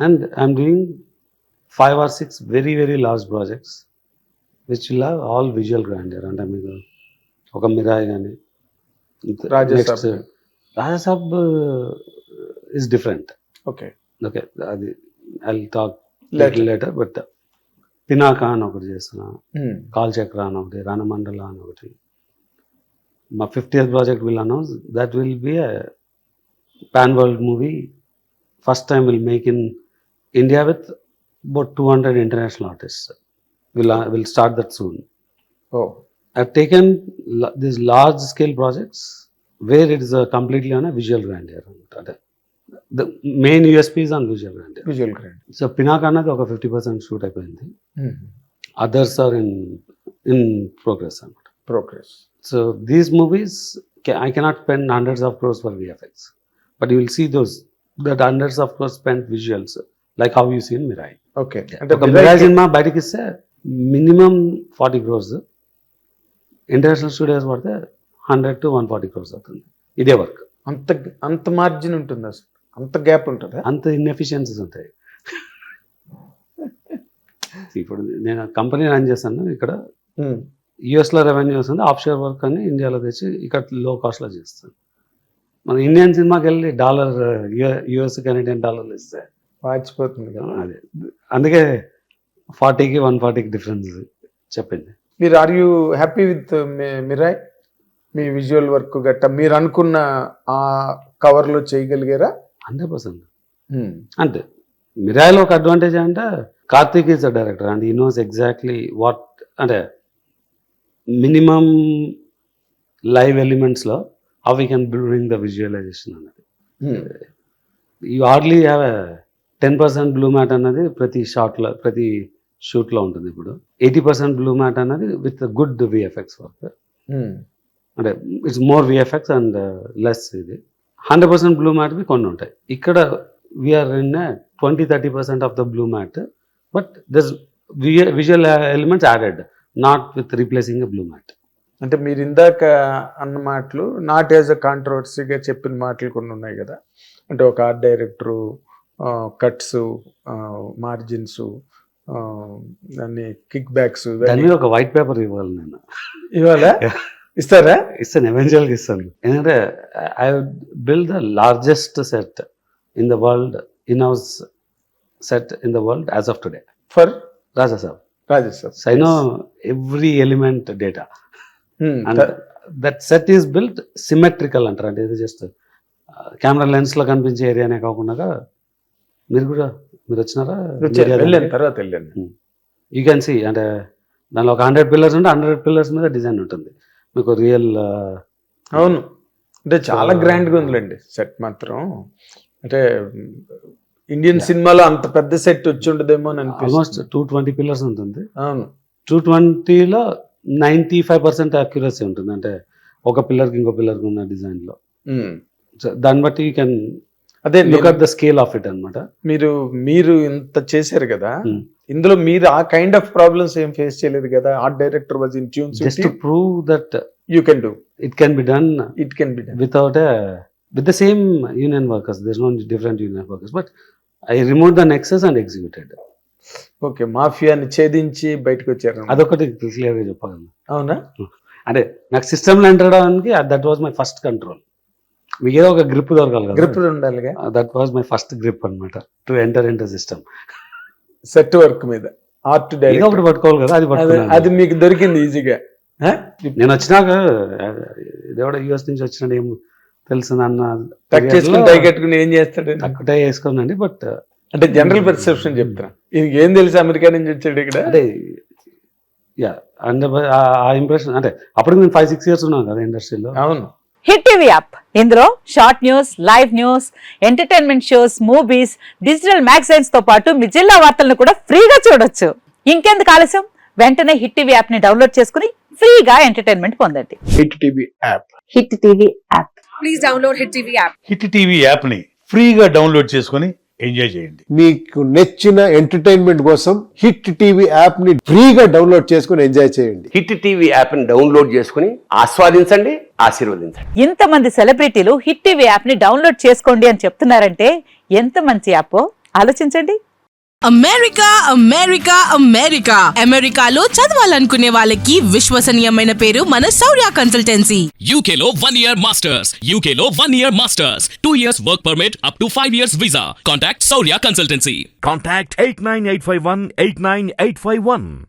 And I'm doing 5 or 6 very, very large projects which will have all visual grandeur. And I mean, ఒక మిరాయి కానీ next Rajasaab is different. Okay అది I talk later. But Pinaka అని ఒకటి చేస్తున్నా, కాల్చక్ర అని ఒకటి, రణమండల అని ఒకటి. మా 50th project will announce that will be a pan world movie. First time will make in India with about 200 international artists. We'll start that soon. Oh. I've taken these large scale projects where it is completely on a visual grandeur. The main USP is on visual grandeur. So Pinaka anadi oka 50% shoot అయిపోయింది. Others are in progress. So these movies, I cannot spend hundreds of crores for VFX, but you will see that hundreds of crores spent visuals, like how you see in Mirai. Okay అంటే Mirai cinema బయటకి ఇస్తే minimum 40 crores, international studios పడితే 100 to 140 crores అవుతుంది. ఇదే work. అంత margin ఉంటుంది అసలు, అంత గ్యాప్ ఉంటుంది, అంత ఇన్ఎఫిషియన్సీస్ ఉంటాయి. ఇప్పుడు నేను కంపెనీ రన్ చేస్తాను, ఇక్కడ యూఎస్లో రెవెన్యూ వస్తుంది, ఆఫ్షోర్ వర్క్ అని ఇండియాలో తెచ్చి ఇక్కడ లో కాస్ట్లో చేస్తాను. మన ఇండియన్ సినిమాకి వెళ్ళి డాలర్ యూఎస్ కెనడియన్ డాలర్లు ఇస్తే వాచిపోతుంది కదా. అదే అందుకే 40కి 140కి డిఫరెన్స్ చెప్పింది. మీరు are you happy with Mirai? మీ విజువల్ వర్క్ గట్ట మీరు అనుకున్న ఆ కవర్లో చేయగలిగారా? 100%. అంటే మిరాయిలో ఒక అడ్వాంటేజ్ అంటే Karthik is a director and he knows exactly what, అంటే మినిమం లైవ్ ఎలిమెంట్స్లో how we can bring the visualization అన్నది. You hardly have 10% blue matte అన్నది ప్రతి షాట్లో, ప్రతి షూట్లో ఉంటుంది. ఇప్పుడు 80% బ్లూ మ్యాట్ అన్నది విత్ గుడ్ విఎఫ్ఎక్స్ వర్క్. అంటే it's more VFX and less ఇది. 100% బ్లూ మ్యాట్వి కొన్ని ఉంటాయి. ఇక్కడ we are in 20-30% of the blue matte, but this visual elements added, not with replacing a blue mat. అంటే మీరు ఇందాక అన్న మాటలు నాట్ యాజ్ అ కాంట్రవర్సీగా చెప్పిన మాటలు కొన్ని ఉన్నాయి కదా. అంటే ఒక ఆర్ట్ డైరెక్టరు కట్స్, మార్జిన్స్, దాన్ని కిక్ బ్యాక్స్, ఒక వైట్ పేపర్ ఇవ్వాలి. నేను ఇవాళ ఇస్తారా? ఇస్తాను, ఎవెన్చువల్గా ఇస్తాను. ఎందుకంటే I build the largest set in the world, in house set in the world as of today for Rajasaab. So I know every element data. And that set is built symmetrical అంటారు. అంటే ఇది జస్ట్ కెమెరా లెన్స్లో కనిపించే ఏరియానే కాకుండా మీరు వచ్చినారా? తర్వాత వెళ్ళాను. You can see, అంటే దానిలో ఒక 100 పిల్లర్స్ ఉంటే 100 పిల్లర్స్ మీద డిజైన్ ఉంటుంది. మీకు రియల్ అవును, అంటే చాలా గ్రాండ్గా ఉందిలేండి సెట్ మాత్రం. అంటే ఇండియన్ సినిమాలో అంత పెద్ద సెట్ వచ్చి ఉండదేమో అని ఆల్మోస్ట్ 220 పిల్లర్స్ ఉంటుంది. అవును, 220లో 95% అక్యురసీ ఉంటుంది. అంటే ఒక పిల్లర్కి ఇంకో పిల్లర్కి ఉన్న డిజైన్లో. దాన్ని బట్టి యూ కెన్ అదే look at the scale of it అనమాట. మీరు ఇంత చేశారు కదా, ఇందులో మీరు ఆ కైండ్ ఆఫ్ ప్రాబ్లమ్స్ ఏం ఫేస్ చేయలేదు కదా? Art director was in tune just to prove that you can do, it can be done without with the same union workers. There's no different union workers, but I removed the nexus and executed. Okay, మాఫియాని ఛేదించి బయటకు వచ్చారు. అదొకటి క్లియర్గా చెప్పగలను. అవునా? అంటే నాకు సిస్టమ్లో ఎంటర్ అవడానికి that was my first control. మీకు ఏదో ఒక గ్రిప్ దొరకాలి కదా, గ్రిప్ ఉండాలిగా. That was my first grip అనమాట, to enter in the system. Set work మీద ఆర్ట్ డైరెక్టర్ ఒకటి పట్టుకోవాలి కదా, అది మీకు దొరికింది ఈజీగా. నేను వచ్చినాక ఇదేవాడ యూఎస్ నుంచి వచ్చినాడు, ఏం తెలుసుందన్న కట్టుకుని ఏం చేస్తాడు, తక్కువ వేసుకోనండి. బట్ అంటే జనరల్ పర్సెప్షన్ చెప్తున్నా, ఏం తెలుసు అమెరికా నుంచి వచ్చాడు ఇక్కడ. అంటే యా, అంటే ఆ ఇంప్రెషన్, అంటే అప్పుడు నేను 5-6 years ఉన్నాను కదా ఇండస్ట్రీలో. అవును. హిట్ టీవీ యాప్, ఇందులో short news, live news, entertainment shows, movies, digital magazines తో పాటు మీ జిల్లా వార్తలను కూడా ఫ్రీగా చూడొచ్చు. ఇంకెందుకు ఆలస్యం, వెంటనే హిట్ టీవీ యాప్ ని డౌన్లోడ్ చేసుకుని ఫ్రీగా ఎంటర్టైన్మెంట్ పొందండి. Hit TV app. Hit TV app. Please download hit TV app. Hit TV app ని ఫ్రీగా డౌన్లోడ్ చేసుకుని ఎంజాయ్ చేయండి. మీకు నచ్చిన ఎంటర్టైన్మెంట్ కోసం హిట్ టీవీ యాప్ ని ఫ్రీగా డౌన్లోడ్ చేసుకుని ఎంజాయ్ చేయండి. హిట్ టీవీ యాప్ ని డౌన్లోడ్ చేసుకుని ఆస్వాదించండి, ఆశీర్వదించండి. ఇంతమంది సెలబ్రిటీలు హిట్ టీవీ యాప్ ని డౌన్లోడ్ చేసుకోండి అని చెప్తున్నారంటే ఎంత మంచి యాప్. ఆలోచించండి. అమెరికా అమెరికా అమెరికా అమెరికాలో చదవాలనుకునే వాళ్ళకి విశ్వసనీయమైన పేరు మన శౌర్య కన్సల్టెన్సీ. UK లో 1 year masters. UK లో 1 year masters. 2 years work permit up to 5 years visa. Contact Saurya Consultancy. Contact 89851 89851.